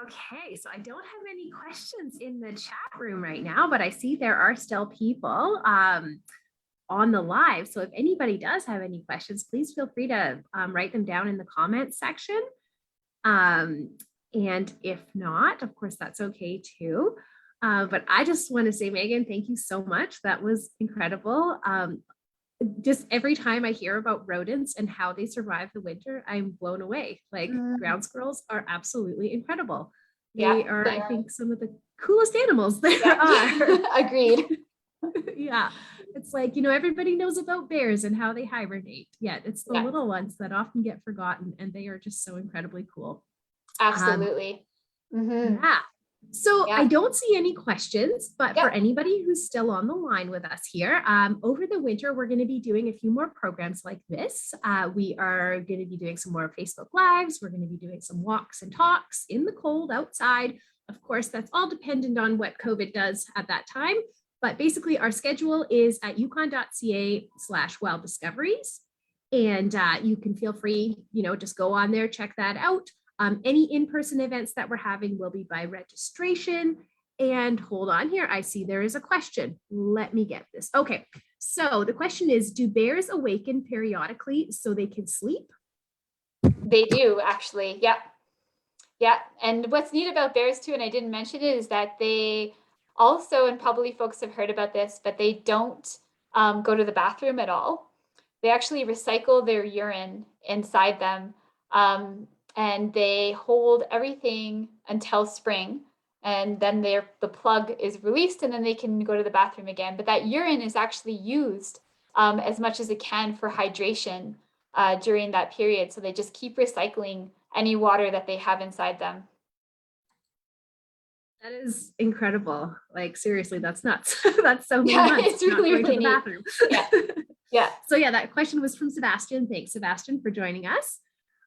Okay, so I don't have any questions in the chat room right now, but I see there are still people. on the live. So if anybody does have any questions, please feel free to write them down in the comments section. And if not, of course, that's okay too. But I just want to say, Megan, thank you so much. That was incredible. Just every time I hear about rodents and how they survive the winter, I'm blown away. Like ground squirrels are absolutely incredible. They are, I think, some of the coolest animals there are. Agreed. Yeah. It's like, you know, everybody knows about bears and how they hibernate. Yet it's the little ones that often get forgotten, and they are just so incredibly cool. Absolutely. Yeah. So I don't see any questions, but for anybody who's still on the line with us here, over the winter, we're going to be doing a few more programs like this. We are going to be doing some more Facebook Lives. We're going to be doing some walks and talks in the cold outside. Of course, that's all dependent on what COVID does at that time. But basically, our schedule is at yukon.ca/wilddiscoveries. And you can feel free, you know, just go on there, check that out. Any in-person events that we're having will be by registration. And hold on here, I see there is a question. Let me get this. Okay, so the question is, do bears awaken periodically so they can sleep? They do, actually. Yeah. Yeah. And what's neat about bears too, and I didn't mention it, is that they also, and probably folks have heard about this, but they don't go to the bathroom at all. They actually recycle their urine inside them. And they hold everything until spring, and then the plug is released, and then they can go to the bathroom again. But that urine is actually used as much as it can for hydration during that period. So they just keep recycling any water that they have inside them. That is incredible. Like, seriously, that's nuts. That's so many months. It's really, really neat. Bathroom. Yeah. So yeah, that question was from Sebastian. Thanks, Sebastian, for joining us.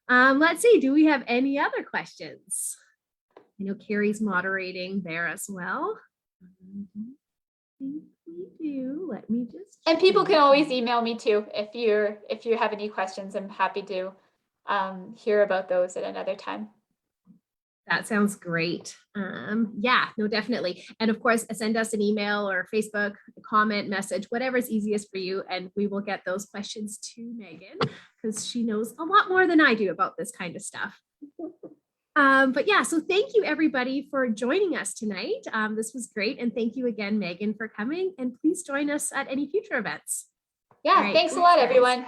Let's see, do we have any other questions? I know Carrie's moderating there as well. I think we do. Let me just. And people can always email me too if you have any questions. I'm happy to hear about those at another time. That sounds great. Yeah, no, definitely. And of course, send us an email or Facebook comment, message, whatever's easiest for you. And we will get those questions to Megan, because she knows a lot more than I do about this kind of stuff. But yeah, so thank you everybody for joining us tonight. This was great. And thank you again, Megan, for coming. And please join us at any future events. Yeah, thanks a lot, everyone.